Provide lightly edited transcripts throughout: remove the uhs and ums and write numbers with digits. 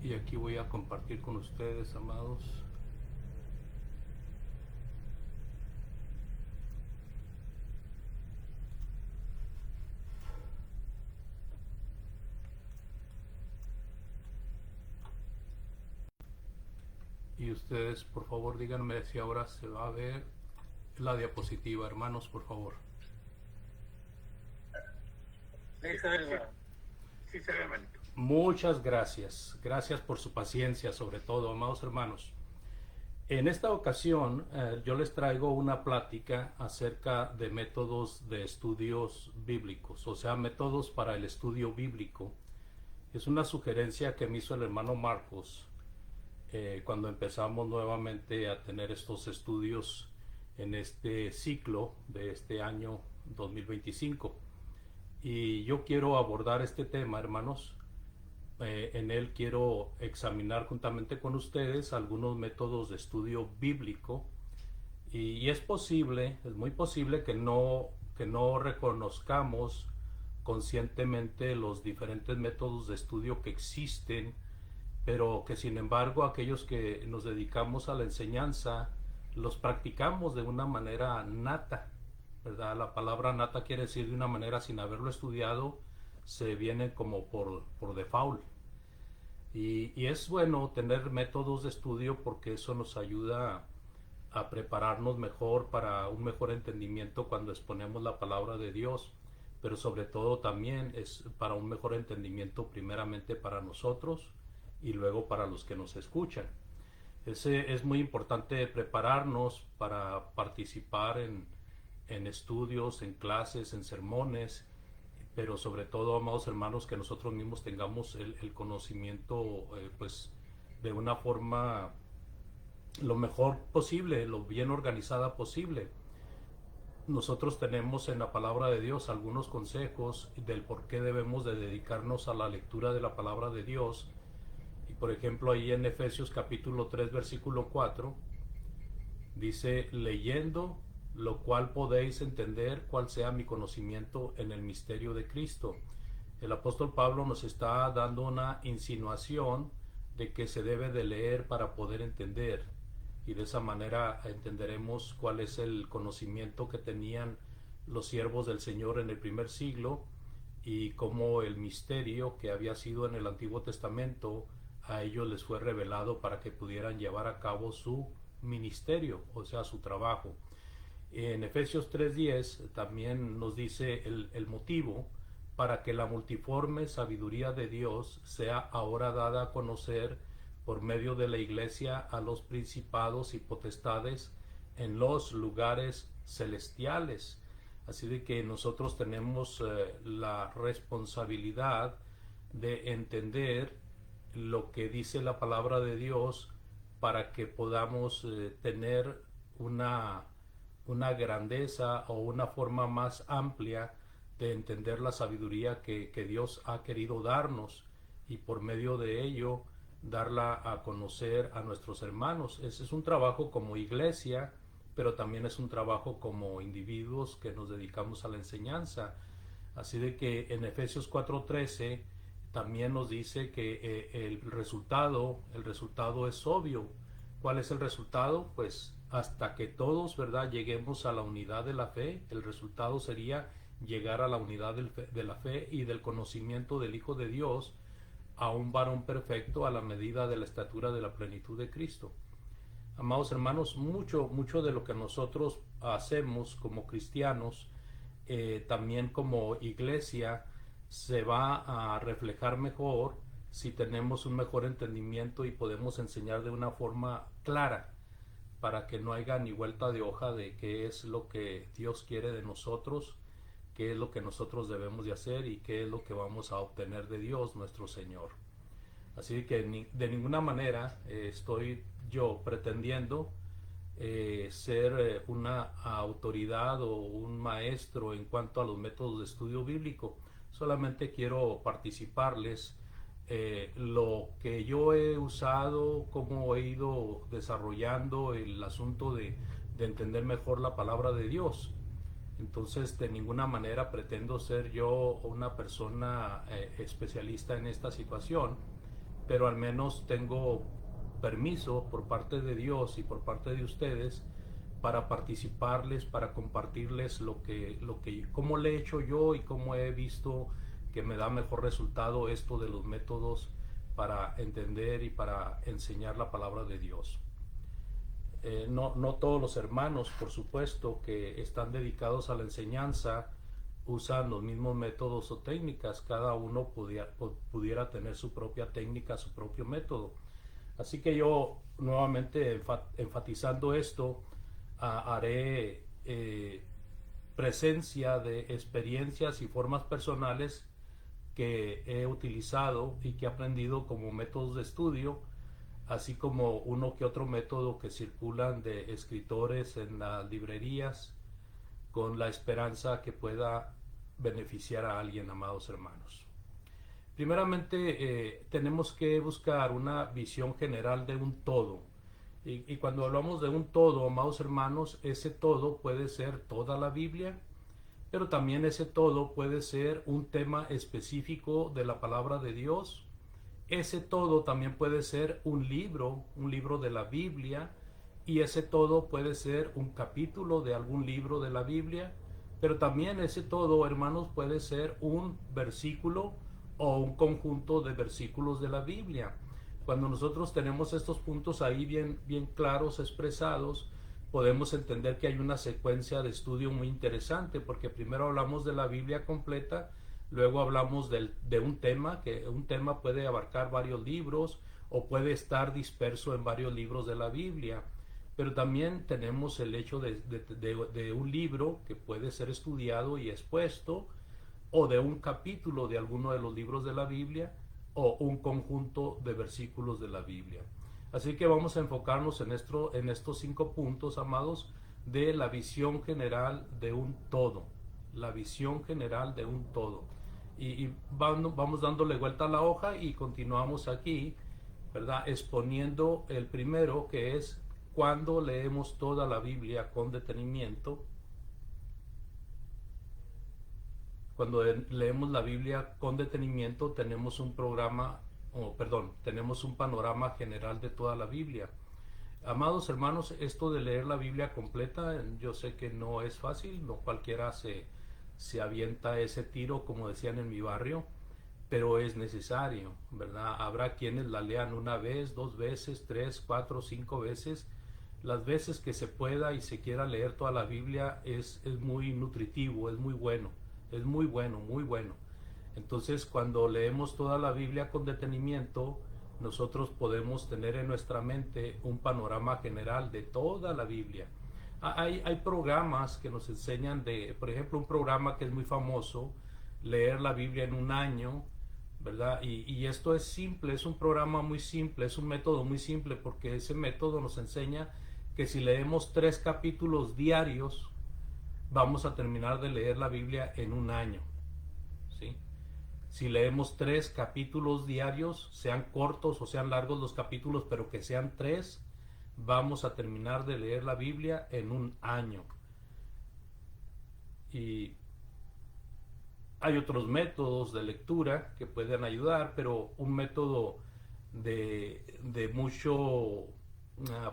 Y aquí voy a compartir con ustedes, amados. Y ustedes, por favor, díganme si ahora se va a ver la diapositiva, hermanos, por favor. Sí se ve, hermanito. Muchas gracias. Gracias por su paciencia, sobre todo, amados hermanos. En esta ocasión, yo les traigo una plática acerca de métodos de estudios bíblicos, o sea, métodos para el estudio bíblico. Es una sugerencia que me hizo el hermano Marcos cuando empezamos nuevamente a tener estos estudios en este ciclo de este año 2025. Y yo quiero abordar este tema, hermanos. En él quiero examinar juntamente con ustedes algunos métodos de estudio bíblico y es posible, es muy posible que no reconozcamos conscientemente los diferentes métodos de estudio que existen, pero que sin embargo aquellos que nos dedicamos a la enseñanza los practicamos de una manera nata, ¿verdad? La palabra nata quiere decir de una manera sin haberlo estudiado, se viene como por default. Y es bueno tener métodos de estudio porque eso nos ayuda a prepararnos mejor para un mejor entendimiento cuando exponemos la palabra de Dios, pero sobre todo también es para un mejor entendimiento primeramente para nosotros y luego para los que nos escuchan. Es muy importante prepararnos para participar en estudios, en clases, en sermones, pero sobre todo, amados hermanos, que nosotros mismos tengamos el conocimiento pues de una forma lo mejor posible, lo bien organizada posible. Nosotros tenemos en la palabra de Dios algunos consejos del por qué debemos de dedicarnos a la lectura de la palabra de Dios. Y por ejemplo ahí en Efesios capítulo 3 versículo 4 dice: leyendo lo cual podéis entender cuál sea mi conocimiento en el misterio de Cristo. El apóstol Pablo nos está dando una insinuación de que se debe de leer para poder entender, y de esa manera entenderemos cuál es el conocimiento que tenían los siervos del Señor en el primer siglo y cómo el misterio que había sido en el Antiguo Testamento a ellos les fue revelado para que pudieran llevar a cabo su ministerio, o sea, su trabajo. En Efesios 3:10 también nos dice el motivo para que la multiforme sabiduría de Dios sea ahora dada a conocer por medio de la Iglesia a los principados y potestades en los lugares celestiales. Así de que nosotros tenemos la responsabilidad de entender lo que dice la palabra de Dios para que podamos tener una, una grandeza o una forma más amplia de entender la sabiduría que Dios ha querido darnos y por medio de ello darla a conocer a nuestros hermanos. Ese es un trabajo como iglesia, pero también es un trabajo como individuos que nos dedicamos a la enseñanza. Así de que en Efesios 4:13 también nos dice que el resultado es obvio. ¿Cuál es el resultado? Pues hasta que todos, ¿verdad?, lleguemos a la unidad de la fe. El resultado sería llegar a la unidad de la fe y del conocimiento del Hijo de Dios, a un varón perfecto a la medida de la estatura de la plenitud de Cristo. Amados hermanos, mucho de lo que nosotros hacemos como cristianos, también como iglesia, se va a reflejar mejor si tenemos un mejor entendimiento y podemos enseñar de una forma clara para que no haya ni vuelta de hoja de qué es lo que Dios quiere de nosotros, qué es lo que nosotros debemos de hacer y qué es lo que vamos a obtener de Dios nuestro Señor. Así que de ninguna manera estoy yo pretendiendo ser una autoridad o un maestro en cuanto a los métodos de estudio bíblico. Solamente quiero participarles lo que yo he usado, cómo he ido desarrollando el asunto de entender mejor la palabra de Dios. Entonces, de ninguna manera pretendo ser yo una persona especialista en esta situación, pero al menos tengo permiso por parte de Dios y por parte de ustedes para participarles, para compartirles cómo le he hecho yo y cómo he visto que me da mejor resultado esto de los métodos para entender y para enseñar la palabra de Dios. No todos los hermanos, por supuesto, que están dedicados a la enseñanza usan los mismos métodos o técnicas. Cada uno pudiera tener su propia técnica, su propio método. Así que yo, nuevamente enfatizando esto, haré presencia de experiencias y formas personales que he utilizado y que he aprendido como métodos de estudio, así como uno que otro método que circulan de escritores en las librerías, con la esperanza que pueda beneficiar a alguien, amados hermanos. Primeramente, tenemos que buscar una visión general de un todo. Y cuando hablamos de un todo, amados hermanos, ese todo puede ser toda la Biblia, pero también ese todo puede ser un tema específico de la palabra de Dios. Ese todo también puede ser un libro de la Biblia, y ese todo puede ser un capítulo de algún libro de la Biblia, pero también ese todo, hermanos, puede ser un versículo o un conjunto de versículos de la Biblia. Cuando nosotros tenemos estos puntos ahí bien claros, expresados, podemos entender que hay una secuencia de estudio muy interesante, porque primero hablamos de la Biblia completa, luego hablamos de un tema, que un tema puede abarcar varios libros o puede estar disperso en varios libros de la Biblia. Pero también tenemos el hecho de un libro que puede ser estudiado y expuesto, o de un capítulo de alguno de los libros de la Biblia, o un conjunto de versículos de la Biblia. Así que vamos a enfocarnos en estos 5 puntos, amados, de la visión general de un todo. La visión general de un todo. Y vamos dándole vuelta a la hoja y continuamos aquí, ¿verdad? Exponiendo el primero, que es cuando leemos toda la Biblia con detenimiento. Cuando leemos la Biblia con detenimiento, tenemos un tenemos un panorama general de toda la Biblia. Amados hermanos, esto de leer la Biblia completa, yo sé que no es fácil, no cualquiera se avienta ese tiro, como decían en mi barrio, pero es necesario, ¿verdad? Habrá quienes la lean una vez, 2 veces, 3, 4, 5 veces. Las veces que se pueda y se quiera leer toda la Biblia es muy nutritivo, es muy bueno, es muy bueno, muy bueno. Entonces, cuando leemos toda la Biblia con detenimiento, nosotros podemos tener en nuestra mente un panorama general de toda la Biblia. Hay programas que nos enseñan por ejemplo, un programa que es muy famoso, leer la Biblia en un año, ¿verdad? Y esto es simple, es un programa muy simple, es un método muy simple, porque ese método nos enseña que si leemos 3 capítulos diarios, vamos a terminar de leer la Biblia en un año, ¿sí? Si leemos 3 capítulos diarios, sean cortos o sean largos los capítulos, pero que sean 3, vamos a terminar de leer la Biblia en un año. Y hay otros métodos de lectura que pueden ayudar, pero un método de mucho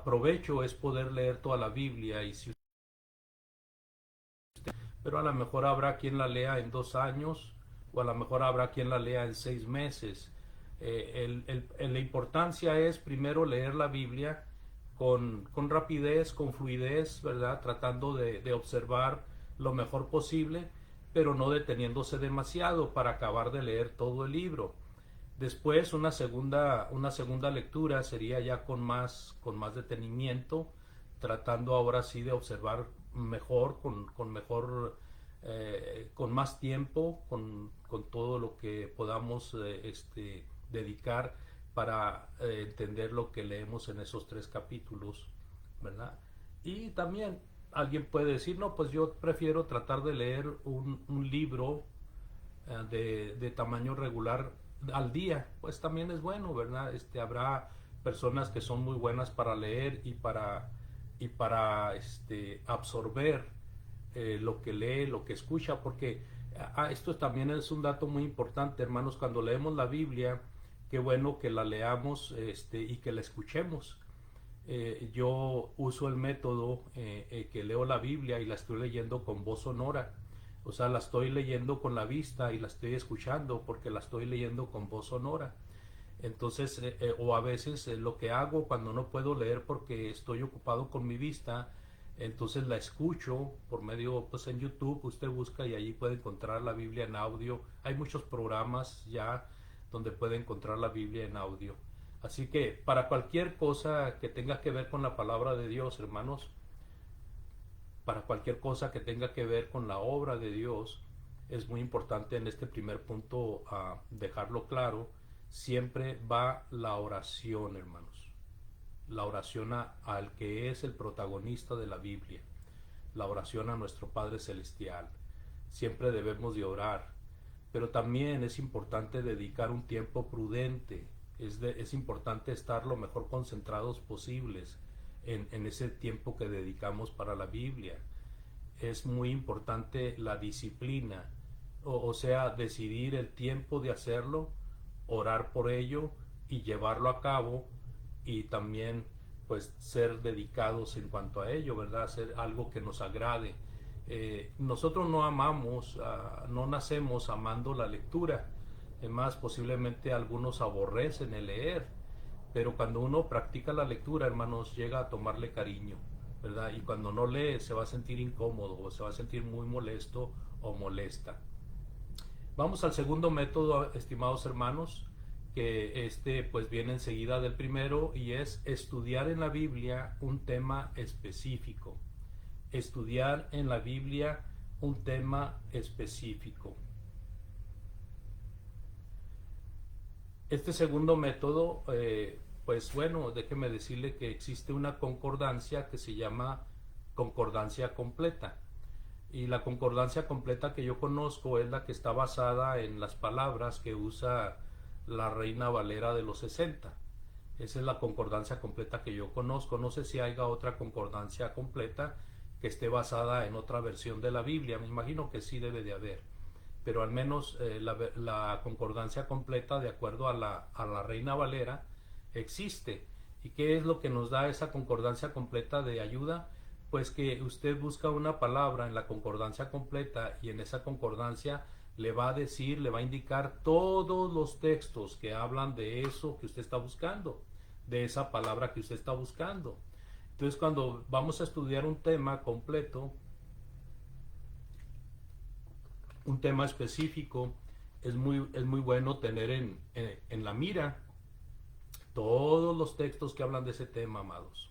provecho es poder leer toda la Biblia. Pero a lo mejor habrá quien la lea en 2 años, o a lo mejor habrá quien la lea en 6 meses. La importancia es primero leer la Biblia con rapidez, con fluidez, ¿verdad? Tratando de observar lo mejor posible, pero no deteniéndose demasiado para acabar de leer todo el libro. Después una segunda lectura sería ya con más detenimiento, tratando ahora sí de observar mejor, con más tiempo, con todo lo que podamos dedicar para entender lo que leemos en esos 3 capítulos, ¿verdad? Y también alguien puede decir, no, pues yo prefiero tratar de leer un libro de tamaño regular al día. Pues también es bueno, ¿verdad? Habrá personas que son muy buenas para leer y para absorber lo que lee, lo que escucha, porque esto también es un dato muy importante, hermanos. Cuando leemos la Biblia, qué bueno que la leamos y que la escuchemos. Yo uso el método que leo la Biblia y la estoy leyendo con voz sonora. O sea, la estoy leyendo con la vista y la estoy escuchando porque la estoy leyendo con voz sonora. Entonces, o a veces lo que hago cuando no puedo leer porque estoy ocupado con mi vista, entonces la escucho por medio, pues en YouTube usted busca y allí puede encontrar la Biblia en audio. Hay muchos programas ya donde puede encontrar la Biblia en audio. Así que para cualquier cosa que tenga que ver con la palabra de Dios, hermanos, para cualquier cosa que tenga que ver con la obra de Dios, es muy importante en este primer punto dejarlo claro. Siempre va la oración, hermanos. La oración al que es el protagonista de la Biblia. La oración a nuestro Padre Celestial. Siempre debemos de orar. Pero también es importante dedicar un tiempo prudente. Es importante estar lo mejor concentrados posibles en ese tiempo que dedicamos para la Biblia. Es muy importante la disciplina, o sea, decidir el tiempo de hacerlo, orar por ello y llevarlo a cabo, y también pues ser dedicados en cuanto a ello, ¿verdad? Hacer algo que nos agrade. Nosotros no amamos, no nacemos amando la lectura. Además, posiblemente algunos aborrecen el leer, pero cuando uno practica la lectura, hermanos, llega a tomarle cariño, ¿verdad? Y cuando no lee se va a sentir incómodo o se va a sentir muy molesto o molesta. Vamos al segundo método, estimados hermanos, que pues viene enseguida del primero, y es estudiar en la Biblia un tema específico. Estudiar en la Biblia un tema específico. Este segundo método, pues bueno, déjeme decirle que existe una concordancia que se llama concordancia completa. Y la concordancia completa que yo conozco es la que está basada en las palabras que usa la Reina Valera de los 60. Esa es la concordancia completa que yo conozco. No sé si haya otra concordancia completa que esté basada en otra versión de la Biblia. Me imagino que sí debe de haber. Pero al menos la concordancia completa, de acuerdo a la Reina Valera, existe. ¿Y qué es lo que nos da esa concordancia completa de ayuda? Pues que usted busca una palabra en la concordancia completa y en esa concordancia le va a decir, le va a indicar todos los textos que hablan de eso que usted está buscando, de esa palabra que usted está buscando. Entonces, cuando vamos a estudiar un tema completo, un tema específico, es muy bueno tener en la mira todos los textos que hablan de ese tema, amados.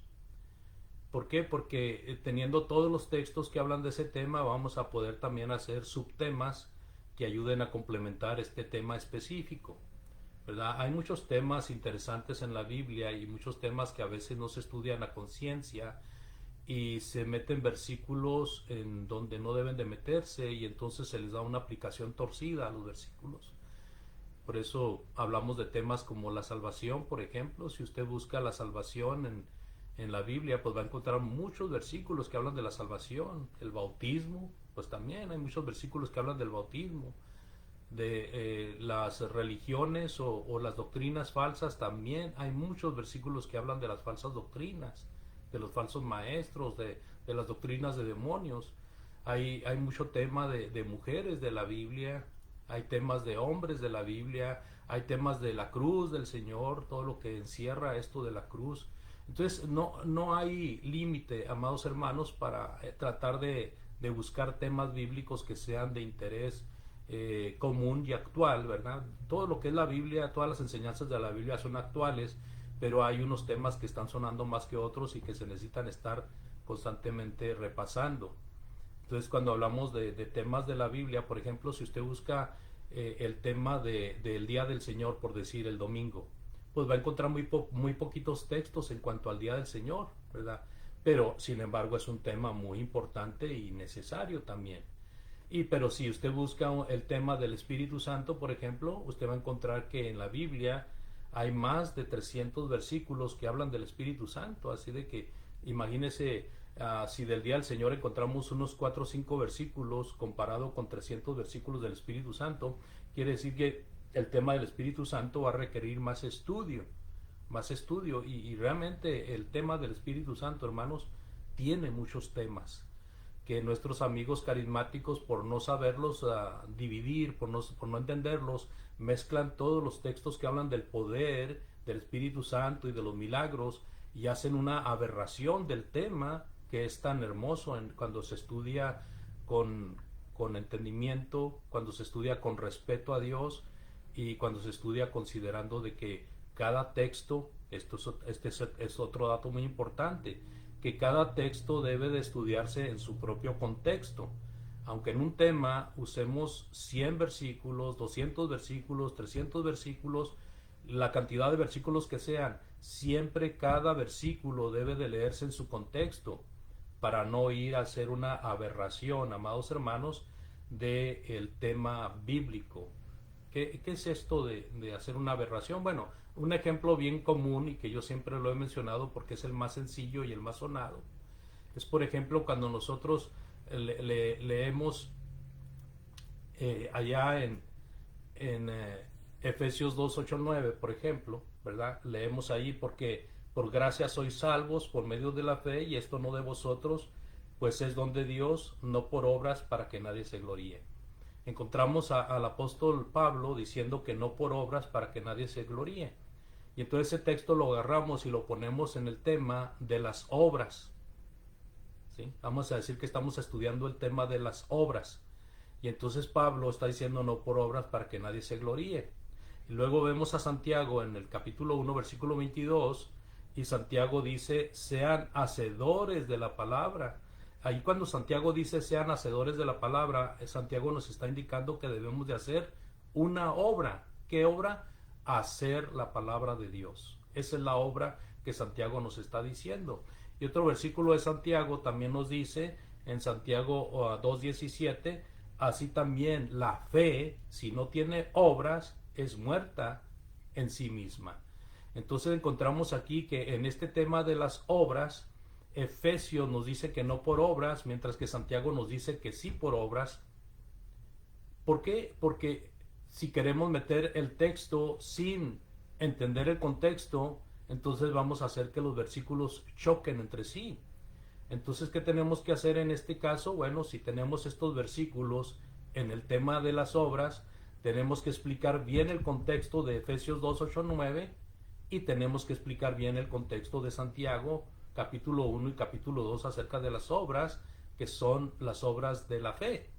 ¿Por qué? Porque teniendo todos los textos que hablan de ese tema, vamos a poder también hacer subtemas que ayuden a complementar este tema específico, ¿verdad? Hay muchos temas interesantes en la Biblia y muchos temas que a veces no se estudian a conciencia y se meten versículos en donde no deben de meterse, y entonces se les da una aplicación torcida a los versículos. Por eso hablamos de temas como la salvación, por ejemplo. Si usted busca la salvación en la Biblia, pues va a encontrar muchos versículos que hablan de la salvación. El bautismo, pues también hay muchos versículos que hablan del bautismo. De las religiones o las doctrinas falsas, también hay muchos versículos que hablan de las falsas doctrinas, de los falsos maestros, de las doctrinas de demonios. Hay mucho tema de mujeres de la Biblia, hay temas de hombres de la Biblia, hay temas de la cruz del Señor, todo lo que encierra esto de la cruz. Entonces no hay límite, amados hermanos, para tratar de buscar temas bíblicos que sean de interés común y actual, ¿verdad? Todo lo que es la Biblia, todas las enseñanzas de la Biblia son actuales, pero hay unos temas que están sonando más que otros y que se necesitan estar constantemente repasando. Entonces, cuando hablamos de temas de la Biblia, por ejemplo, si usted busca el tema del Día del Señor, por decir el domingo, pues va a encontrar muy poquitos textos en cuanto al Día del Señor, ¿verdad? Pero, sin embargo, es un tema muy importante y necesario también. Pero si usted busca el tema del Espíritu Santo, por ejemplo, usted va a encontrar que en la Biblia hay más de 300 versículos que hablan del Espíritu Santo. Así de que imagínese, si del Día del Señor encontramos unos 4 o 5 versículos comparado con 300 versículos del Espíritu Santo, quiere decir que el tema del Espíritu Santo va a requerir más estudio y realmente el tema del Espíritu Santo, hermanos, tiene muchos temas que nuestros amigos carismáticos, por no saberlos dividir, por no entenderlos, mezclan todos los textos que hablan del poder del Espíritu Santo y de los milagros y hacen una aberración del tema que es tan hermoso cuando se estudia con entendimiento, cuando se estudia con respeto a Dios y cuando se estudia considerando de que cada texto, este es otro dato muy importante, que cada texto debe de estudiarse en su propio contexto. Aunque en un tema usemos 100 versículos, 200 versículos, 300 versículos, la cantidad de versículos que sean, siempre cada versículo debe de leerse en su contexto para no ir a hacer una aberración, amados hermanos, del tema bíblico. ¿Qué es esto de hacer una aberración? Bueno, un ejemplo bien común y que yo siempre lo he mencionado porque es el más sencillo y el más sonado, es por ejemplo cuando nosotros leemos allá en Efesios 2, 8, 9, por ejemplo, ¿verdad? Leemos ahí porque por gracia sois salvos por medio de la fe y esto no de vosotros, pues es don de Dios, no por obras para que nadie se gloríe. Encontramos al apóstol Pablo diciendo que no por obras para que nadie se gloríe. Y entonces ese texto lo agarramos y lo ponemos en el tema de las obras. ¿Sí? Vamos a decir que estamos estudiando el tema de las obras. Y entonces Pablo está diciendo no por obras para que nadie se gloríe. Y luego vemos a Santiago en el capítulo 1, versículo 22, y Santiago dice, sean hacedores de la palabra. Ahí cuando Santiago dice sean hacedores de la palabra, Santiago nos está indicando que debemos de hacer una obra. ¿Qué obra? Hacer la palabra de Dios. Esa es la obra que Santiago nos está diciendo. Y otro versículo de Santiago también nos dice, en Santiago 2:17, así también la fe, si no tiene obras, es muerta en sí misma. Entonces encontramos aquí que en este tema de las obras, Efesios nos dice que no por obras, mientras que Santiago nos dice que sí por obras. ¿Por qué? Porque si queremos meter el texto sin entender el contexto, entonces vamos a hacer que los versículos choquen entre sí. Entonces, ¿qué tenemos que hacer en este caso? Bueno, si tenemos estos versículos en el tema de las obras, tenemos que explicar bien el contexto de Efesios 2, 8, 9 y tenemos que explicar bien el contexto de Santiago capítulo 1 y capítulo 2 acerca de las obras, que son las obras de la fe,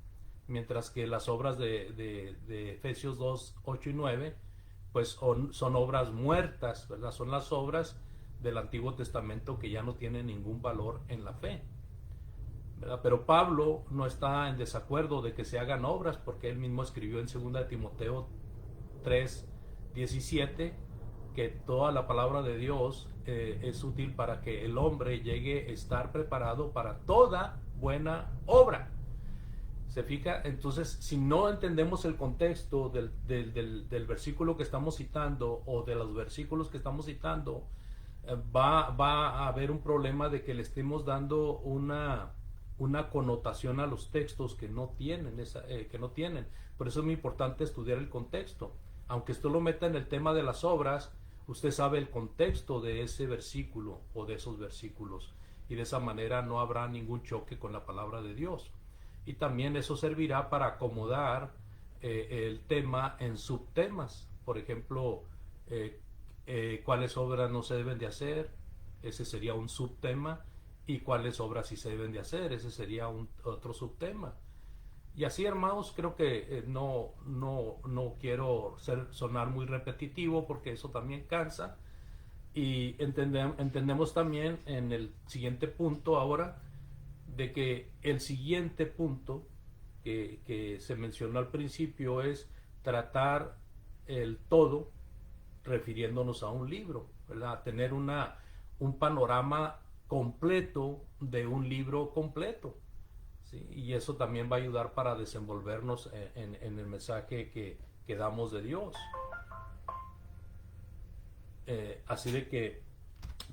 mientras que las obras de Efesios 2, 8 y 9 pues son obras muertas, ¿verdad? Son las obras del Antiguo Testamento que ya no tienen ningún valor en la fe, ¿verdad? Pero Pablo no está en desacuerdo de que se hagan obras, porque él mismo escribió en 2 de Timoteo 3, 17 que toda la palabra de Dios es útil para que el hombre llegue a estar preparado para toda buena obra. ¿Se fija? Entonces, si no entendemos el contexto del versículo que estamos citando o de los versículos que estamos citando, va a haber un problema de que le estemos dando una connotación a los textos que no tienen. Por eso es muy importante estudiar el contexto. Aunque esto lo meta en el tema de las obras, usted sabe el contexto de ese versículo o de esos versículos. Y de esa manera no habrá ningún choque con la palabra de Dios. Y también eso servirá para acomodar el tema en subtemas. Por ejemplo, cuáles obras no se deben de hacer, ese sería un subtema, y cuáles obras sí se deben de hacer, ese sería otro subtema. Y así, hermanos, creo que no quiero sonar muy repetitivo porque eso también cansa. Y entendemos también en el siguiente punto ahora de que el siguiente punto que se mencionó al principio es tratar el todo refiriéndonos a un libro, ¿verdad? Tener un panorama completo de un libro completo, ¿sí? Y eso también va a ayudar para desenvolvernos en el mensaje que damos de Dios. Así de que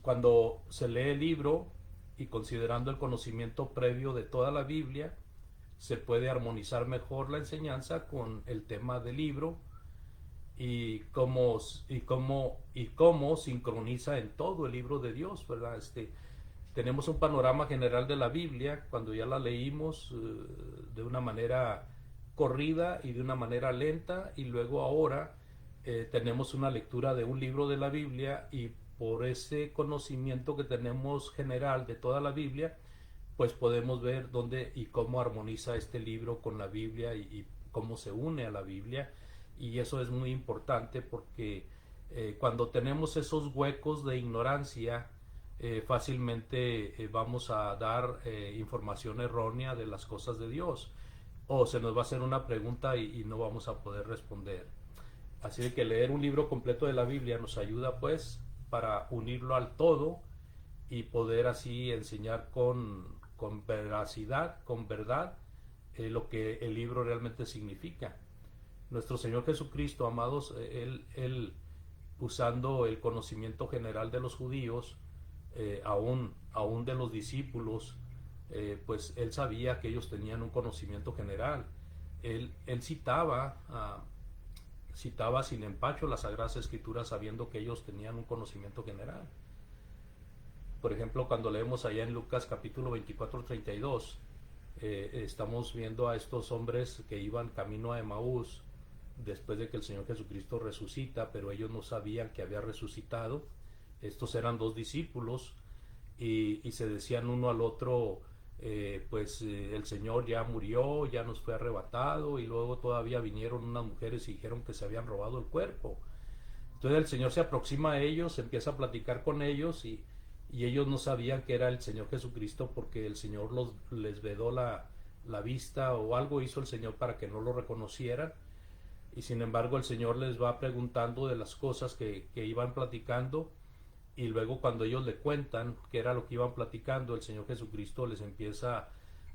cuando se lee el libro y considerando el conocimiento previo de toda la Biblia, se puede armonizar mejor la enseñanza con el tema del libro y cómo sincroniza en todo el libro de Dios, ¿verdad? Tenemos un panorama general de la Biblia cuando ya la leímos de una manera corrida y de una manera lenta, y luego ahora tenemos una lectura de un libro de la Biblia, y por ese conocimiento que tenemos general de toda la Biblia, pues podemos ver dónde y cómo armoniza este libro con la Biblia, y cómo se une a la Biblia. Y eso es muy importante porque cuando tenemos esos huecos de ignorancia, fácilmente vamos a dar información errónea de las cosas de Dios, o se nos va a hacer una pregunta y no vamos a poder responder. Así de que leer un libro completo de la Biblia nos ayuda pues para unirlo al todo y poder así enseñar con veracidad, con verdad, lo que el libro realmente significa. Nuestro Señor Jesucristo, amados, él usando el conocimiento general de los judíos, aún de los discípulos, pues él sabía que ellos tenían un conocimiento general. Él citaba sin empacho las Sagradas Escrituras sabiendo que ellos tenían un conocimiento general. Por ejemplo, cuando leemos allá en Lucas capítulo 24-32, estamos viendo a estos hombres que iban camino a Emaús después de que el Señor Jesucristo resucita, pero ellos no sabían que había resucitado. Estos eran dos discípulos y se decían uno al otro, el Señor ya murió, ya nos fue arrebatado, y luego todavía vinieron unas mujeres y dijeron que se habían robado el cuerpo. Entonces el Señor se aproxima a ellos, empieza a platicar con ellos, y ellos no sabían que era el Señor Jesucristo, porque el Señor les vedó la vista, o algo hizo el Señor para que no lo reconocieran. Y sin embargo el Señor les va preguntando de las cosas que iban platicando, y luego cuando ellos le cuentan qué era lo que iban platicando, el Señor Jesucristo les empieza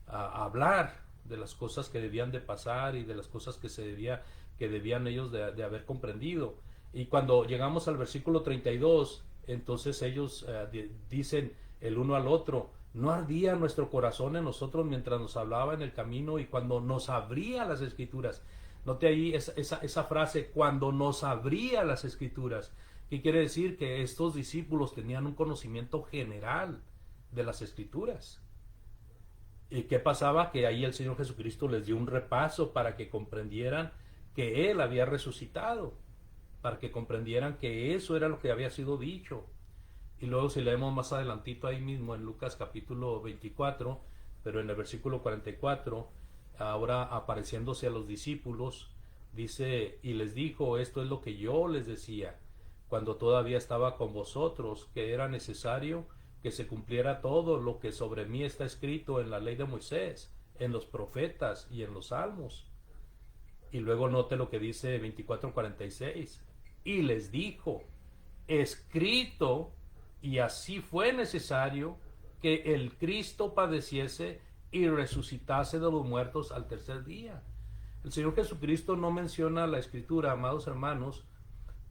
a hablar de las cosas que debían de pasar y de las cosas que debían ellos de haber comprendido. Y cuando llegamos al versículo 32, entonces ellos dicen el uno al otro: ¿no ardía nuestro corazón en nosotros mientras nos hablaba en el camino y cuando nos abría las Escrituras? Note ahí esa frase, cuando nos abría las Escrituras. ¿Qué quiere decir? Que estos discípulos tenían un conocimiento general de las Escrituras. ¿Y qué pasaba? Que ahí el Señor Jesucristo les dio un repaso para que comprendieran que Él había resucitado, para que comprendieran que eso era lo que había sido dicho. Y luego si leemos más adelantito ahí mismo en Lucas capítulo 24, pero en el versículo 44, ahora apareciéndose a los discípulos, dice: y les dijo, esto es lo que yo les decía cuando todavía estaba con vosotros, que era necesario que se cumpliera todo lo que sobre mí está escrito en la ley de Moisés, en los profetas y en los salmos. Y luego note lo que dice 24:46, y les dijo: escrito, y así fue necesario que el Cristo padeciese y resucitase de los muertos al tercer día. El Señor Jesucristo no menciona la Escritura, amados hermanos,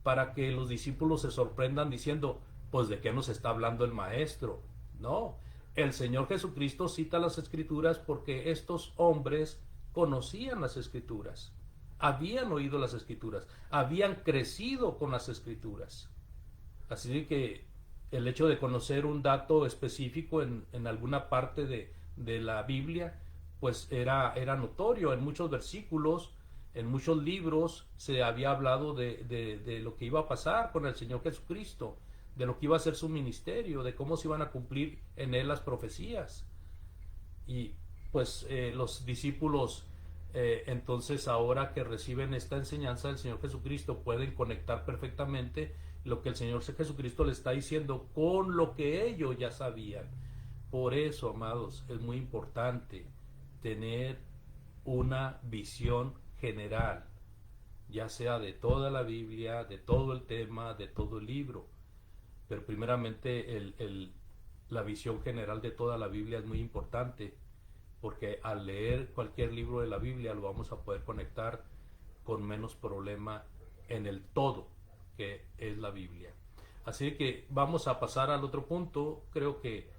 para que los discípulos se sorprendan diciendo: pues de qué nos está hablando el maestro. No, el Señor Jesucristo cita las Escrituras porque estos hombres conocían las Escrituras, habían oído las Escrituras, habían crecido con las Escrituras. Así que el hecho de conocer un dato específico en alguna parte de la Biblia, pues era notorio. En muchos versículos, en muchos libros, se había hablado de lo que iba a pasar con el Señor Jesucristo, de lo que iba a ser su ministerio, de cómo se iban a cumplir en él las profecías. Y pues los discípulos, entonces ahora que reciben esta enseñanza del Señor Jesucristo, pueden conectar perfectamente lo que el Señor Jesucristo le está diciendo con lo que ellos ya sabían. Por eso, amados, es muy importante tener una visión general, ya sea de toda la Biblia, de todo el tema, de todo el libro. Pero primeramente la visión general de toda la Biblia es muy importante, porque al leer cualquier libro de la Biblia lo vamos a poder conectar con menos problema en el todo que es la Biblia. Así que vamos a pasar al otro punto. Creo que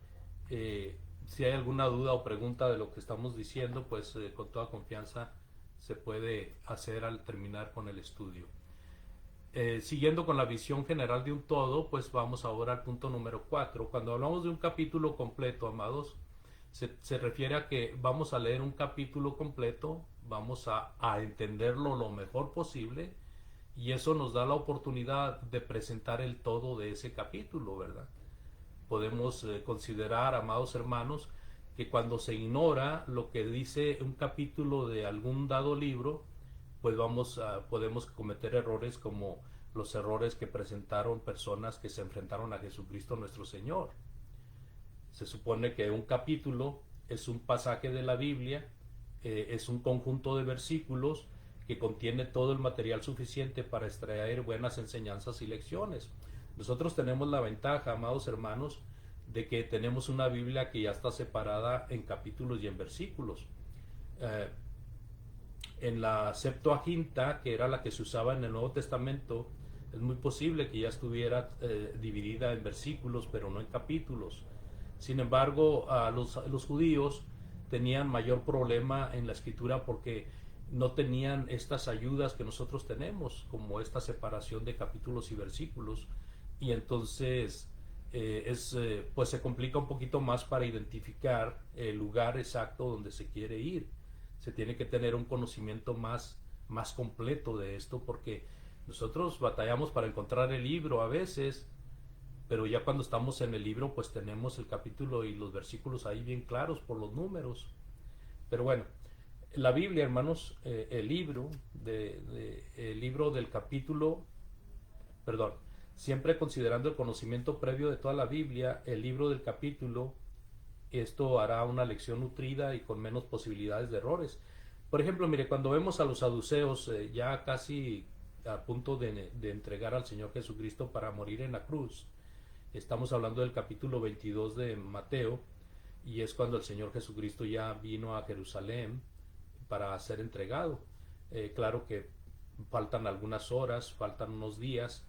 si hay alguna duda o pregunta de lo que estamos diciendo, pues con toda confianza se puede hacer al terminar con el estudio. Siguiendo con la visión general de un todo, pues vamos ahora al punto número 4. Cuando hablamos de un capítulo completo, amados, se refiere a que vamos a leer un capítulo completo, vamos a entenderlo lo mejor posible, y eso nos da la oportunidad de presentar el todo de ese capítulo, ¿verdad? Podemos considerar, amados hermanos, que cuando se ignora lo que dice un capítulo de algún dado libro, pues podemos cometer errores como los errores que presentaron personas que se enfrentaron a Jesucristo nuestro Señor. Se supone que un capítulo es un pasaje de la Biblia, es un conjunto de versículos que contiene todo el material suficiente para extraer buenas enseñanzas y lecciones. Nosotros tenemos la ventaja, amados hermanos, de que tenemos una Biblia que ya está separada en capítulos y en versículos. En la Septuaginta, que era la que se usaba en el Nuevo Testamento, es muy posible que ya estuviera dividida en versículos, pero no en capítulos. Sin embargo, los judíos tenían mayor problema en la escritura porque no tenían estas ayudas que nosotros tenemos, como esta separación de capítulos y versículos, y entonces pues se complica un poquito más para identificar el lugar exacto donde se quiere ir. Se tiene que tener un conocimiento más completo de esto, porque nosotros batallamos para encontrar el libro a veces, pero ya cuando estamos en el libro pues tenemos el capítulo y los versículos ahí bien claros por los números. Pero bueno, la Biblia, hermanos, el libro del capítulo, perdón, siempre considerando el conocimiento previo de toda la Biblia, el libro del capítulo, esto hará una lección nutrida y con menos posibilidades de errores. Por ejemplo, mire, cuando vemos a los saduceos ya casi a punto de entregar al Señor Jesucristo para morir en la cruz, estamos hablando del capítulo 22 de Mateo, y es cuando el Señor Jesucristo ya vino a Jerusalén para ser entregado. Claro que faltan algunas horas, faltan unos días,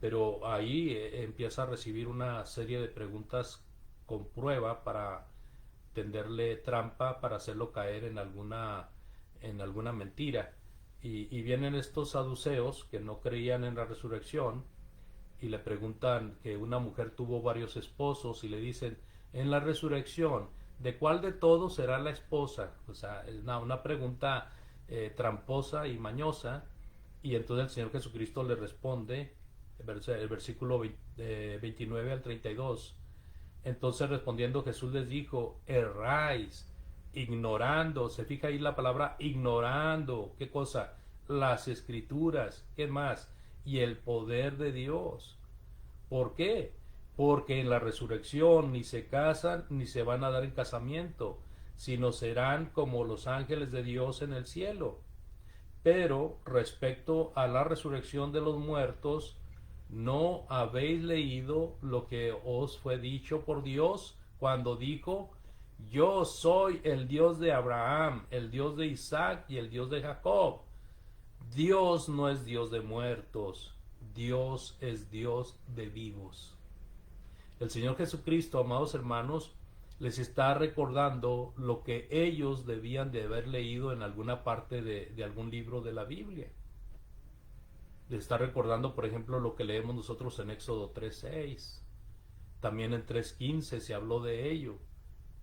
pero ahí empieza a recibir una serie de preguntas con prueba para tenderle trampa, para hacerlo caer en alguna mentira. Y vienen estos saduceos que no creían en la resurrección y le preguntan que una mujer tuvo varios esposos y le dicen, en la resurrección, ¿de cuál de todos será la esposa? O sea, es una pregunta tramposa y mañosa, y entonces el Señor Jesucristo le responde, el versículo 29 al 32, entonces respondiendo Jesús les dijo, erráis, ignorando, se fija ahí la palabra ignorando, ¿qué cosa? Las escrituras, ¿qué más? Y el poder de Dios. ¿Por qué? Porque en la resurrección ni se casan ni se van a dar en casamiento, sino serán como los ángeles de Dios en el cielo. Pero respecto a la resurrección de los muertos, ¿no habéis leído lo que os fue dicho por Dios cuando dijo, yo soy el Dios de Abraham, el Dios de Isaac y el Dios de Jacob? Dios no es Dios de muertos, Dios es Dios de vivos. El Señor Jesucristo, amados hermanos, les está recordando lo que ellos debían de haber leído en alguna parte de algún libro de la Biblia. Les está recordando, por ejemplo, lo que leemos nosotros en Éxodo 3:6. También en 3:15 se habló de ello,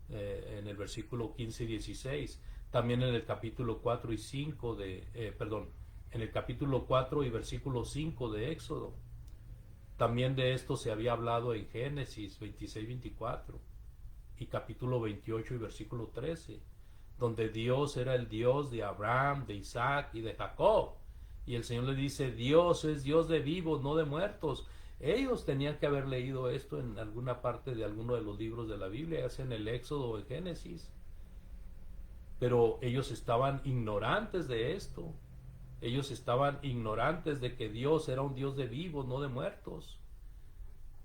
en el versículo 15 y 16. También en el capítulo 4 y 5 en el capítulo 4 y versículo 5 de Éxodo. También de esto se había hablado en Génesis 26-24 y capítulo 28 y versículo 13, donde Dios era el Dios de Abraham, de Isaac y de Jacob. Y el Señor le dice, Dios es Dios de vivos, no de muertos. Ellos tenían que haber leído esto en alguna parte de alguno de los libros de la Biblia, ya sea en el Éxodo o en Génesis. Pero ellos estaban ignorantes de esto. Ellos estaban ignorantes de que Dios era un Dios de vivos, no de muertos.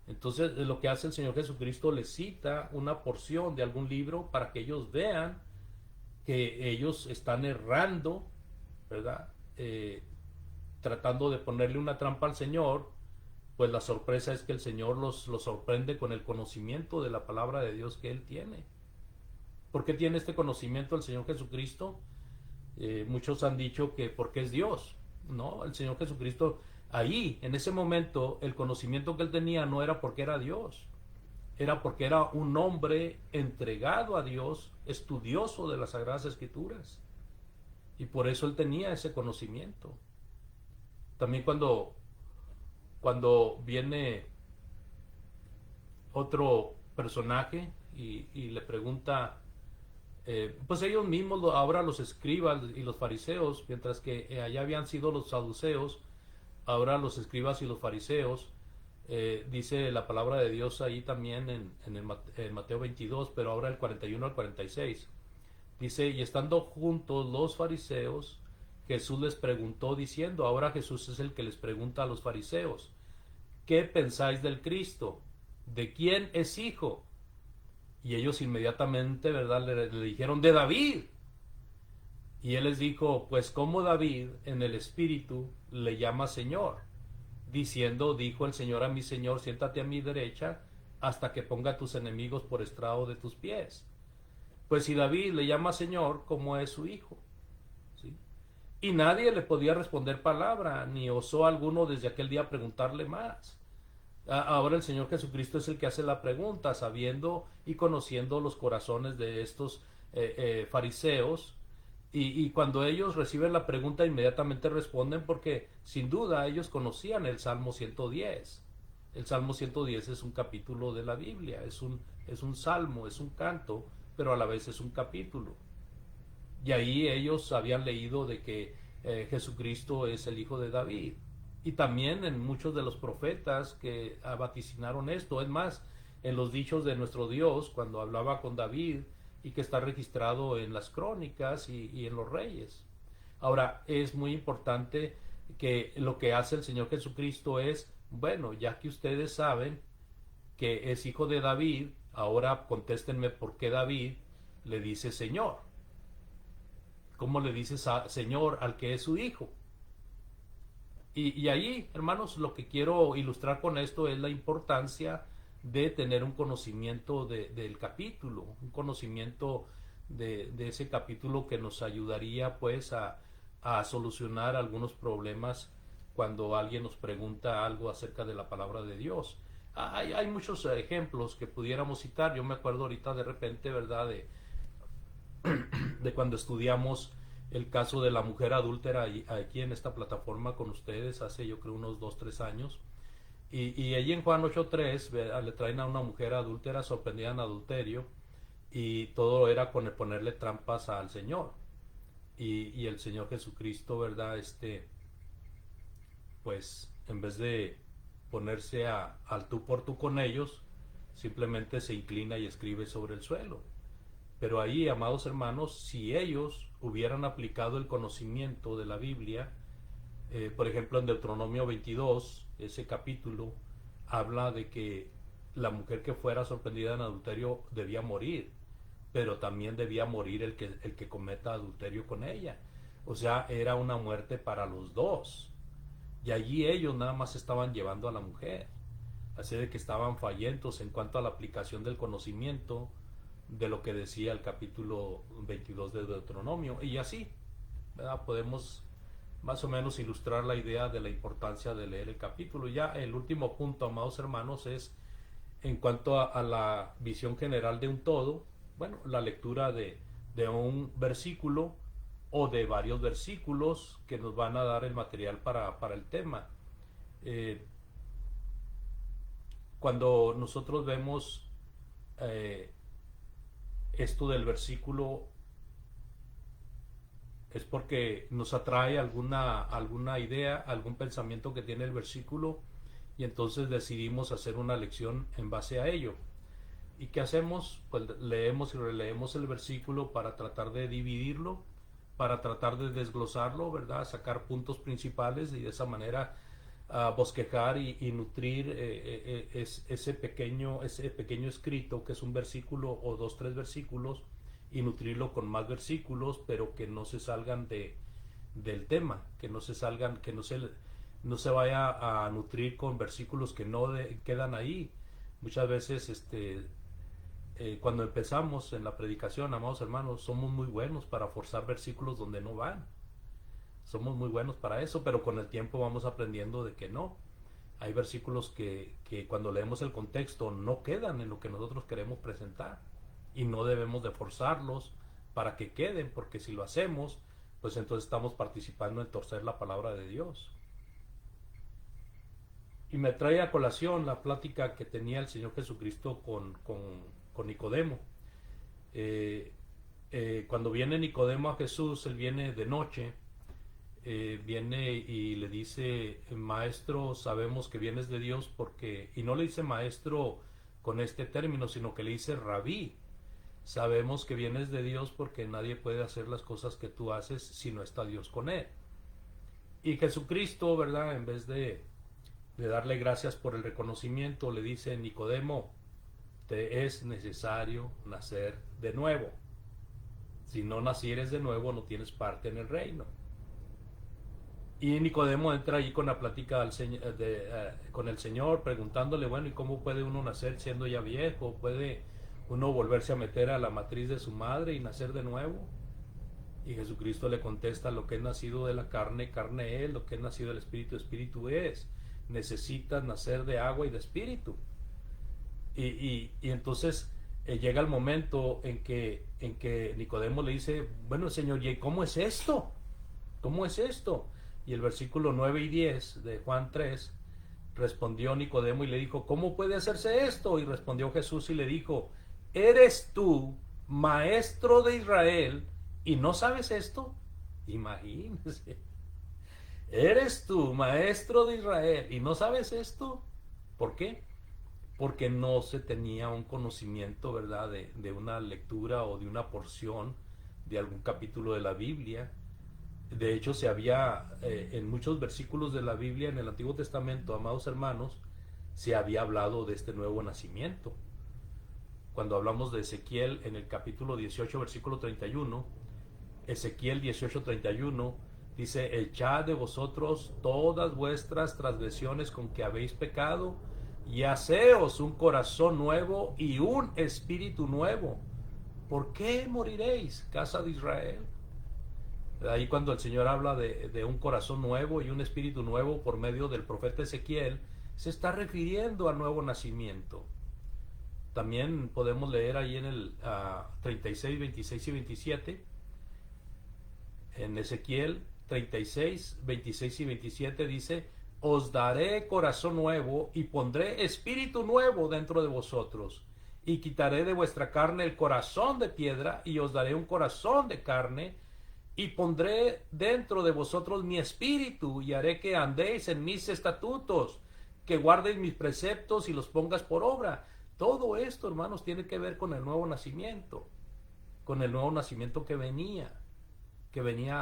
Entonces lo que hace el Señor Jesucristo, les cita una porción de algún libro para que ellos vean que ellos están errando, ¿verdad? Tratando de ponerle una trampa al Señor. Pues la sorpresa es que el Señor los sorprende con el conocimiento de la palabra de Dios que Él tiene. ¿Por qué tiene este conocimiento el Señor Jesucristo? Muchos han dicho que porque es Dios. No, el Señor Jesucristo Ahí, en ese momento, el conocimiento que él tenía no era porque era Dios, era porque era un hombre entregado a Dios, estudioso de las Sagradas Escrituras. Y por eso él tenía ese conocimiento. También cuando viene otro personaje y le pregunta, pues ellos mismos, ahora los escribas y los fariseos, mientras que allá habían sido los saduceos, ahora los escribas y los fariseos, dice la palabra de Dios ahí también en Mateo 22, pero ahora el 41 al 46. Dice, y estando juntos los fariseos, Jesús les preguntó diciendo, ahora Jesús es el que les pregunta a los fariseos, ¿qué pensáis del Cristo? ¿De quién es hijo? Y ellos inmediatamente, ¿verdad?, le dijeron, de David. Y él les dijo, pues como David en el Espíritu le llama Señor, diciendo, dijo el Señor a mi Señor, siéntate a mi derecha hasta que ponga a tus enemigos por estrado de tus pies. Pues si David le llama Señor, ¿cómo es su hijo? ¿Sí? Y nadie le podía responder palabra, ni osó alguno desde aquel día preguntarle más. Ahora el Señor Jesucristo es el que hace la pregunta, sabiendo y conociendo los corazones de estos fariseos. Y cuando ellos reciben la pregunta, inmediatamente responden porque sin duda ellos conocían el Salmo 110. El Salmo 110 es un capítulo de la Biblia, es un salmo, es un canto, pero a la vez es un capítulo. Y ahí ellos habían leído de que Jesucristo es el hijo de David. Y también en muchos de los profetas que vaticinaron esto. Es más, en los dichos de nuestro Dios, cuando hablaba con David, y que está registrado en las crónicas y en los reyes. Ahora, es muy importante que lo que hace el Señor Jesucristo es, bueno, ya que ustedes saben que es hijo de David, ahora contéstenme por qué David le dice Señor. ¿Cómo le dice Señor al que es su hijo? Y ahí, hermanos, lo que quiero ilustrar con esto es la importancia de tener un conocimiento del capítulo, un conocimiento de ese capítulo que nos ayudaría pues a solucionar algunos problemas cuando alguien nos pregunta algo acerca de la palabra de Dios. Hay muchos ejemplos que pudiéramos citar. Yo me acuerdo ahorita de repente, ¿verdad?, de cuando estudiamos el caso de la mujer adúltera aquí en esta plataforma con ustedes hace yo creo unos 2-3 años. Y allí en Juan 8:3 le traen a una mujer adúltera sorprendida en adulterio y todo era con ponerle trampas al Señor. Y el Señor Jesucristo, ¿verdad? Pues en vez de ponerse al tú por tú con ellos, simplemente se inclina y escribe sobre el suelo. Pero ahí, amados hermanos, si ellos hubieran aplicado el conocimiento de la Biblia, por ejemplo en Deuteronomio 22, ese capítulo habla de que la mujer que fuera sorprendida en adulterio debía morir, pero también debía morir el que cometa adulterio con ella. O sea, era una muerte para los dos. Y allí ellos nada más estaban llevando a la mujer. Así de que estaban fallentos en cuanto a la aplicación del conocimiento de lo que decía el capítulo 22 de Deuteronomio. Y así, ¿verdad?, podemos más o menos ilustrar la idea de la importancia de leer el capítulo. Ya el último punto, amados hermanos, es en cuanto a la visión general de un todo. Bueno, la lectura de un versículo o de varios versículos que nos van a dar el material para el tema. Cuando nosotros vemos esto del versículo, es porque nos atrae alguna idea, algún pensamiento que tiene el versículo, y entonces decidimos hacer una lección en base a ello. ¿Y qué hacemos? Pues leemos y releemos el versículo para tratar de dividirlo, para tratar de desglosarlo, ¿verdad?, sacar puntos principales y de esa manera bosquejar y nutrir ese pequeño escrito que es un versículo o 2-3 versículos, y nutrirlo con más versículos, pero que no se salgan del tema, que no se vaya a nutrir con versículos que no quedan ahí. Muchas veces cuando empezamos en la predicación, amados hermanos, somos muy buenos para forzar versículos donde no van. Somos muy buenos para eso, pero con el tiempo vamos aprendiendo de que no. Hay versículos que cuando leemos el contexto no quedan en lo que nosotros queremos presentar y no debemos de forzarlos para que queden, porque si lo hacemos, pues entonces estamos participando en torcer la palabra de Dios. Y me trae a colación la plática que tenía el Señor Jesucristo con Nicodemo. Cuando viene Nicodemo a Jesús, él viene de noche, viene y le dice, maestro, sabemos que vienes de Dios porque, y no le dice maestro con este término, sino que le dice rabí, sabemos que vienes de Dios porque nadie puede hacer las cosas que tú haces si no está Dios con él. Y Jesucristo, ¿verdad? En vez de darle gracias por el reconocimiento, le dice, Nicodemo, te es necesario nacer de nuevo. Si no nacieres de nuevo, no tienes parte en el reino. Y Nicodemo entra ahí con la plática con el Señor, preguntándole, bueno, ¿y cómo puede uno nacer siendo ya viejo? ¿Puede uno volverse a meter a la matriz de su madre y nacer de nuevo? Y Jesucristo le contesta, lo que es nacido de la carne, carne es, lo que es nacido del espíritu, espíritu es. Necesitas nacer de agua y de espíritu. Y entonces llega el momento en que Nicodemo le dice, bueno, Señor, ¿y cómo es esto? ¿Cómo es esto? Y el versículo 9 y 10 de Juan 3, respondió Nicodemo y le dijo, ¿cómo puede hacerse esto? Y respondió Jesús y le dijo, ¿eres tú maestro de Israel y no sabes esto? Imagínese. ¿Eres tú maestro de Israel y no sabes esto? ¿Por qué? Porque no se tenía un conocimiento, ¿verdad?, de una lectura o de una porción de algún capítulo de la Biblia. De hecho, se había, en muchos versículos de la Biblia, en el Antiguo Testamento, amados hermanos, se había hablado de este nuevo nacimiento. Cuando hablamos de Ezequiel en el capítulo 18, versículo 31, Ezequiel 18, 31, dice, echad de vosotros todas vuestras transgresiones con que habéis pecado, y haceos un corazón nuevo y un espíritu nuevo. ¿Por qué moriréis, casa de Israel? Ahí cuando el Señor habla de un corazón nuevo y un espíritu nuevo por medio del profeta Ezequiel, se está refiriendo al nuevo nacimiento. También podemos leer ahí en el 36, 26 y 27, en Ezequiel 36, 26 y 27 dice, os daré corazón nuevo y pondré espíritu nuevo dentro de vosotros, y quitaré de vuestra carne el corazón de piedra y os daré un corazón de carne, y pondré dentro de vosotros mi espíritu y haré que andéis en mis estatutos, que guardéis mis preceptos y los pongas por obra. Todo esto, hermanos, tiene que ver con el nuevo nacimiento que venía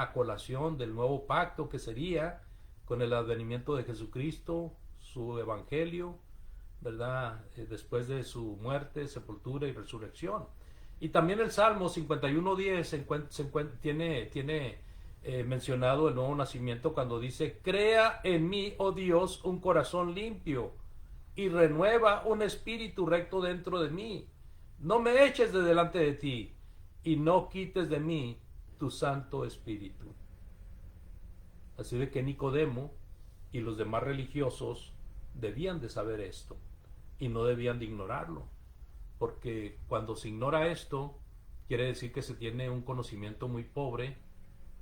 a colación del nuevo pacto que sería con el advenimiento de Jesucristo, su evangelio, ¿verdad? Después de su muerte, sepultura y resurrección. Y también el Salmo 51:10 tiene mencionado el nuevo nacimiento cuando dice, crea en mí, oh Dios, un corazón limpio y renueva un espíritu recto dentro de mí. No me eches de delante de ti y no quites de mí tu Santo Espíritu. Así de que Nicodemo y los demás religiosos debían de saber esto y no debían de ignorarlo, porque cuando se ignora esto quiere decir que se tiene un conocimiento muy pobre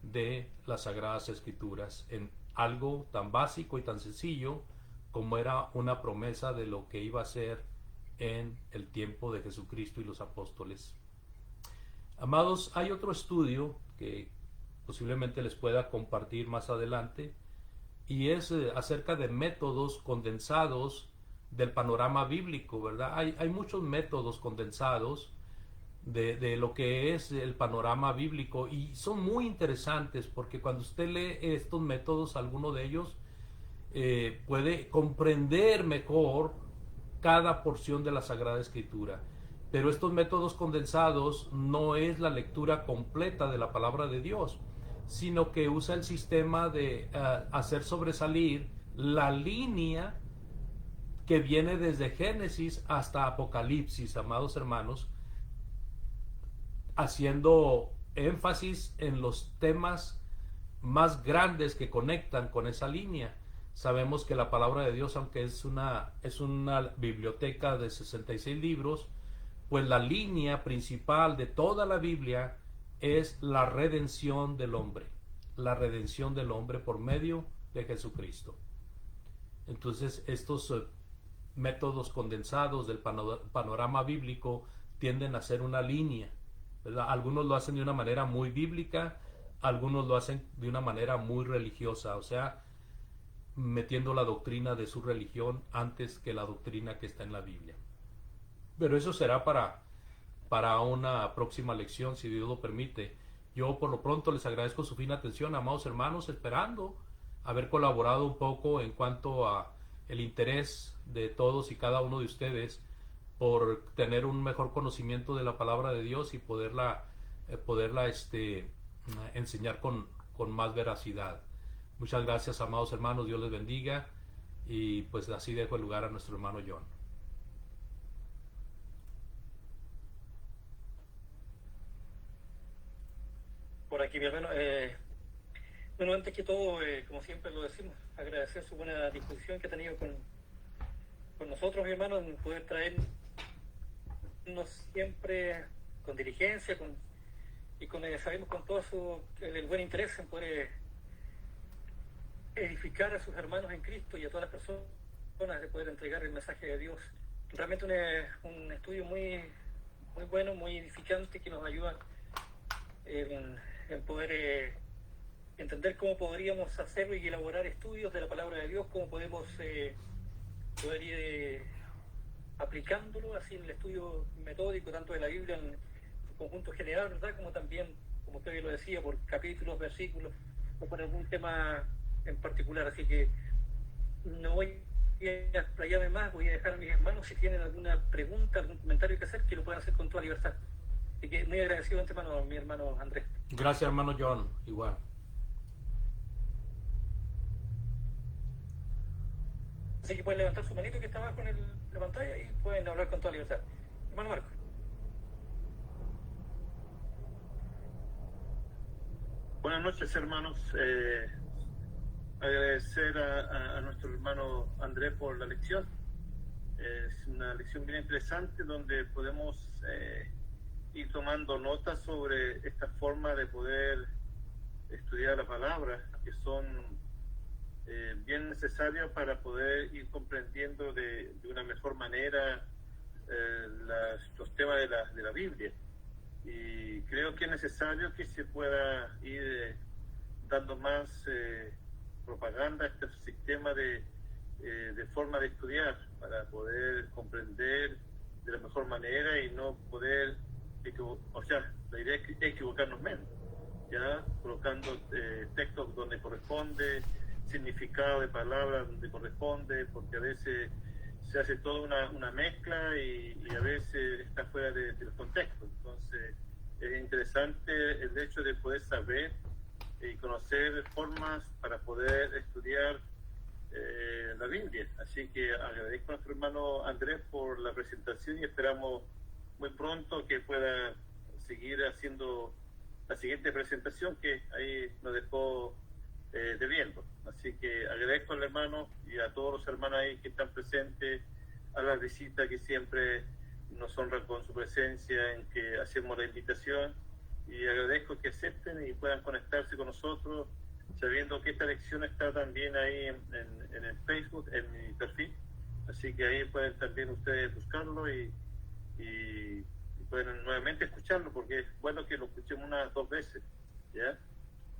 de las Sagradas Escrituras en algo tan básico y tan sencillo como era una promesa de lo que iba a ser en el tiempo de Jesucristo y los apóstoles. Amados, hay otro estudio que posiblemente les pueda compartir más adelante y es acerca de métodos condensados del panorama bíblico, ¿verdad? Hay muchos métodos condensados de lo que es el panorama bíblico y son muy interesantes porque cuando usted lee estos métodos, alguno de ellos puede comprender mejor cada porción de la Sagrada Escritura. Pero estos métodos condensados no es la lectura completa de la palabra de Dios, sino que usa el sistema de hacer sobresalir la línea que viene desde Génesis hasta Apocalipsis, amados hermanos, haciendo énfasis en los temas más grandes que conectan con esa línea. Sabemos que la palabra de Dios, aunque es una biblioteca de 66 libros, pues la línea principal de toda la Biblia es la redención del hombre. La redención del hombre por medio de Jesucristo. Entonces, estos métodos condensados del panorama bíblico tienden a ser una línea, ¿verdad? Algunos lo hacen de una manera muy bíblica, algunos lo hacen de una manera muy religiosa, o sea, metiendo la doctrina de su religión antes que la doctrina que está en la Biblia. Pero eso será para una próxima lección, si Dios lo permite. Yo por lo pronto les agradezco su fina atención, amados hermanos, esperando haber colaborado un poco en cuanto a el interés de todos y cada uno de ustedes por tener un mejor conocimiento de la palabra de Dios y poderla enseñar con más veracidad. Muchas gracias, amados hermanos, Dios les bendiga, y pues así dejo el lugar a nuestro hermano John. Por aquí, mi hermano. Bueno, antes que todo, como siempre lo decimos, agradecer su buena disposición que ha tenido con nosotros, mi hermano, en poder traernos siempre con diligencia sabemos con todo el buen interés en poder edificar a sus hermanos en Cristo y a todas las personas, de poder entregar el mensaje de Dios. Realmente un estudio muy, muy bueno, muy edificante, que nos ayuda en poder entender cómo podríamos hacerlo y elaborar estudios de la palabra de Dios, cómo podemos poder ir aplicándolo así en el estudio metódico tanto de la Biblia en su conjunto general, ¿verdad? Como también, como usted lo decía, por capítulos, versículos o por algún tema en particular. Así que no voy a explayarme más, voy a dejar a mis hermanos, si tienen alguna pregunta, algún comentario que hacer, que lo puedan hacer con toda libertad. Así que muy agradecido de antemano a mi hermano Andrés. Gracias, hermano John, igual. Así que pueden levantar su manito que está abajo en la pantalla y pueden hablar con toda libertad. Hermano Marco. Buenas noches, hermanos. Agradecer a nuestro hermano Andrés por la lección. Es una lección bien interesante donde podemos ir tomando notas sobre esta forma de poder estudiar la palabra, que son bien necesarias para poder ir comprendiendo de una mejor manera los temas de la Biblia. Y creo que es necesario que se pueda ir dando más propaganda a este sistema de forma de estudiar, para poder comprender de la mejor manera y no poder la idea es equivocarnos menos, ya colocando textos donde corresponde, significado de palabras donde corresponde, porque a veces se hace toda una mezcla y a veces está fuera del contexto. Entonces es interesante el hecho de poder saber y conocer formas para poder estudiar la Biblia. Así que agradezco a nuestro hermano Andrés por la presentación y esperamos muy pronto que pueda seguir haciendo la siguiente presentación que ahí nos dejó debiendo. Así que agradezco al hermano y a todos los hermanos ahí que están presentes, a la visita que siempre nos honran con su presencia, en que hacemos la invitación, y agradezco que acepten y puedan conectarse con nosotros, sabiendo que esta lección está también ahí en el Facebook, en mi perfil, así que ahí pueden también ustedes buscarlo y pueden nuevamente escucharlo, porque es bueno que lo escuchemos unas 2 veces, ¿ya?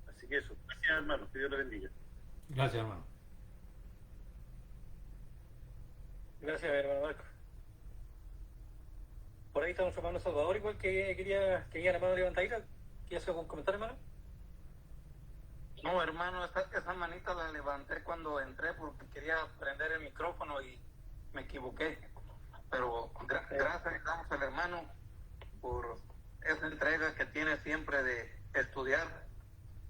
Así que eso, gracias hermanos, que Dios les bendiga. Gracias, hermano. Gracias, hermano Marco. Por ahí está nuestro hermano Salvador, igual que quería la mano levantadita. ¿Quieres hacer algún comentario, hermano? No, hermano, esa manita la levanté cuando entré porque quería prender el micrófono y me equivoqué. Pero gracias damos al hermano por esa entrega que tiene siempre de estudiar,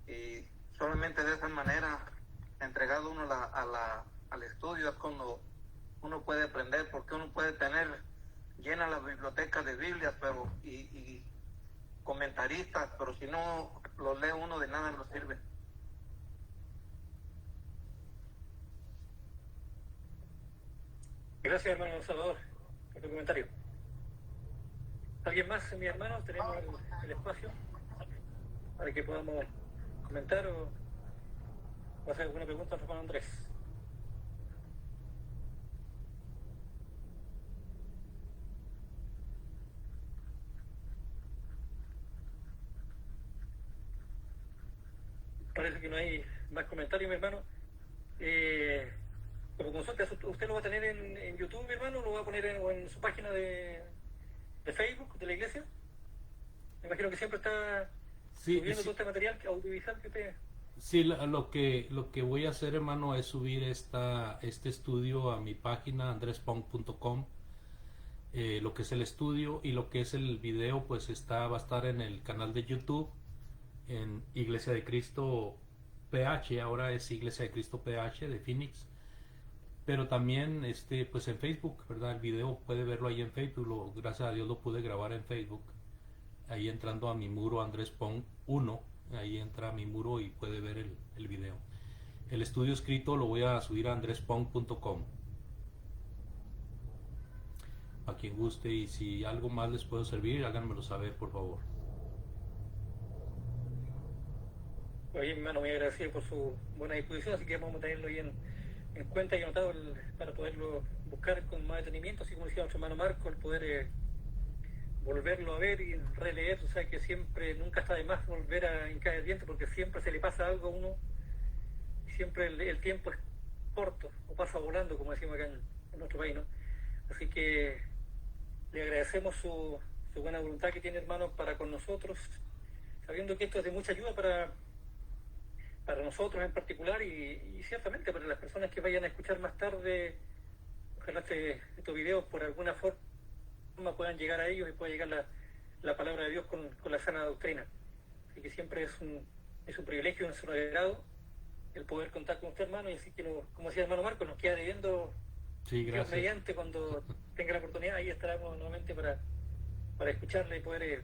y solamente de esa manera, entregado uno al estudio, es cuando uno puede aprender, porque uno puede tener llena la biblioteca de Biblias y comentaristas, pero si no los lee uno, de nada nos sirve. Gracias, hermano Salvador, por tu comentario. ¿Alguien más, mi hermano? Tenemos el espacio para que podamos comentar o hacer alguna pregunta al hermano Andrés. Parece que no hay más comentarios, mi hermano. Como consulta, ¿usted lo va a tener en YouTube, mi hermano? ¿Lo va a poner en su página de Facebook de la iglesia? Me imagino que siempre está subiendo todo este material audiovisual que usted... Sí, lo que voy a hacer, hermano, es subir este estudio a mi página andrespong.com. Lo que es el estudio y lo que es el video, pues va a estar en el canal de YouTube, en Iglesia de Cristo PH, ahora es Iglesia de Cristo PH de Phoenix, pero también pues en Facebook, ¿verdad? El video puede verlo ahí en Facebook, gracias a Dios lo pude grabar en Facebook, ahí entrando a mi muro Andrés Pong 1, ahí entra a mi muro y puede ver el video. El estudio escrito lo voy a subir a andrespong.com, a quien guste, y si algo más les puedo servir, háganmelo saber, por favor. Oye, hermano, muy agradecido por su buena disposición, así que vamos a tenerlo ahí en cuenta y anotado para poderlo buscar con más detenimiento, así como decía nuestro hermano Marco, el poder volverlo a ver y releer. O sea que siempre, nunca está de más volver a hincar el diente, porque siempre se le pasa algo a uno y siempre el tiempo es corto o pasa volando, como decimos acá en nuestro país, ¿no? Así que le agradecemos su buena voluntad que tiene, hermano, para con nosotros, sabiendo que esto es de mucha ayuda para nosotros en particular y ciertamente para las personas que vayan a escuchar más tarde. Ojalá estos videos por alguna forma puedan llegar a ellos y pueda llegar la palabra de Dios con la sana doctrina. Así que siempre es un privilegio, un agrado el poder contar con usted, hermano, y así que, como decía el hermano Marco, nos queda debiendo. Sí, gracias. Dios mediante, cuando tenga la oportunidad, ahí estaremos nuevamente para escucharle y poder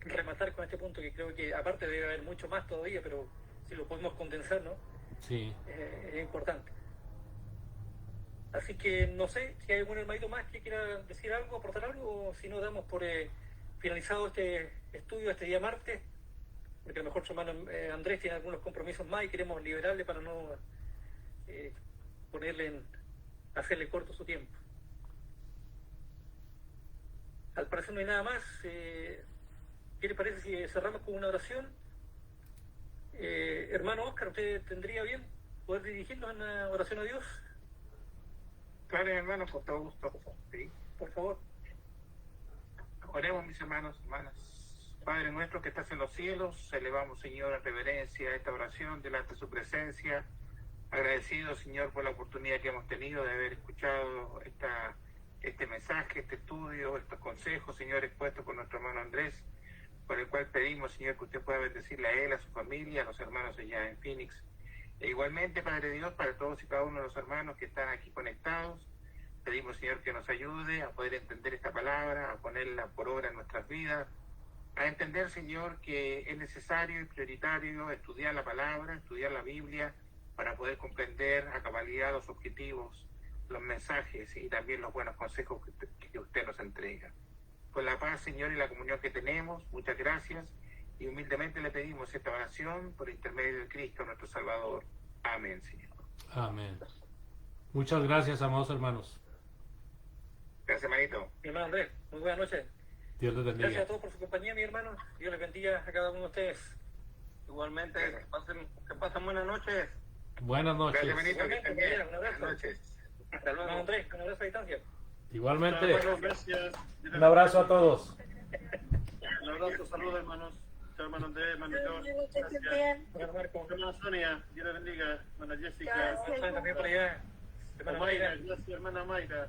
rematar con este punto, que creo que aparte debe haber mucho más todavía, pero si lo podemos condensar, ¿no? Sí. Es importante. Así que no sé si hay algún hermanito más que quiera decir algo, aportar algo, o si no damos por finalizado este estudio este día martes, porque a lo mejor su hermano Andrés tiene algunos compromisos más y queremos liberarle para no hacerle corto su tiempo. Al parecer no hay nada más. ¿Qué le parece si cerramos con una oración? Hermano Oscar, ¿usted tendría bien poder dirigirnos en una oración a Dios? Claro, hermano, con todo gusto. Sí. Por favor. Oremos, mis hermanos, hermanas. Padre nuestro que estás en los cielos, elevamos, Señor, en reverencia esta oración delante de su presencia. Agradecido, Señor, por la oportunidad que hemos tenido de haber escuchado este mensaje, este estudio, estos consejos, Señor, expuestos por nuestro hermano Andrés, por el cual pedimos, Señor, que usted pueda bendecirle a él, a su familia, a los hermanos allá en Phoenix. E igualmente, Padre Dios, para todos y cada uno de los hermanos que están aquí conectados, pedimos, Señor, que nos ayude a poder entender esta palabra, a ponerla por obra en nuestras vidas, a entender, Señor, que es necesario y prioritario estudiar la palabra, estudiar la Biblia, para poder comprender a cabalidad los objetivos, los mensajes y también los buenos consejos que usted nos entrega. Con la paz, Señor, y la comunión que tenemos, muchas gracias, y humildemente le pedimos esta oración por intermedio de Cristo, nuestro Salvador. Amén, Señor. Amén. Muchas gracias, amados hermanos. Gracias, hermanito. Mi hermano Andrés, muy buenas noches. Dios les bendiga. Gracias a todos por su compañía, mi hermano. Dios les bendiga a cada uno de ustedes. Igualmente, que pasen buenas noches. Buenas noches. Gracias, hermanito. Igualmente, Que estén bien. un abrazo. Buenas noches. Hasta luego. Hermano Andrés, un abrazo a distancia. Igualmente. Gracias. Un abrazo a todos. Un abrazo, saludos, hermanos. Hermano Andrés, hermano George. Gracias. Hermano Marco, Hermana Sonia, Dios la bendiga. Hermana Jessica. también por allá. Hermano Mayra, Mayra. gracias, hermana Mayra.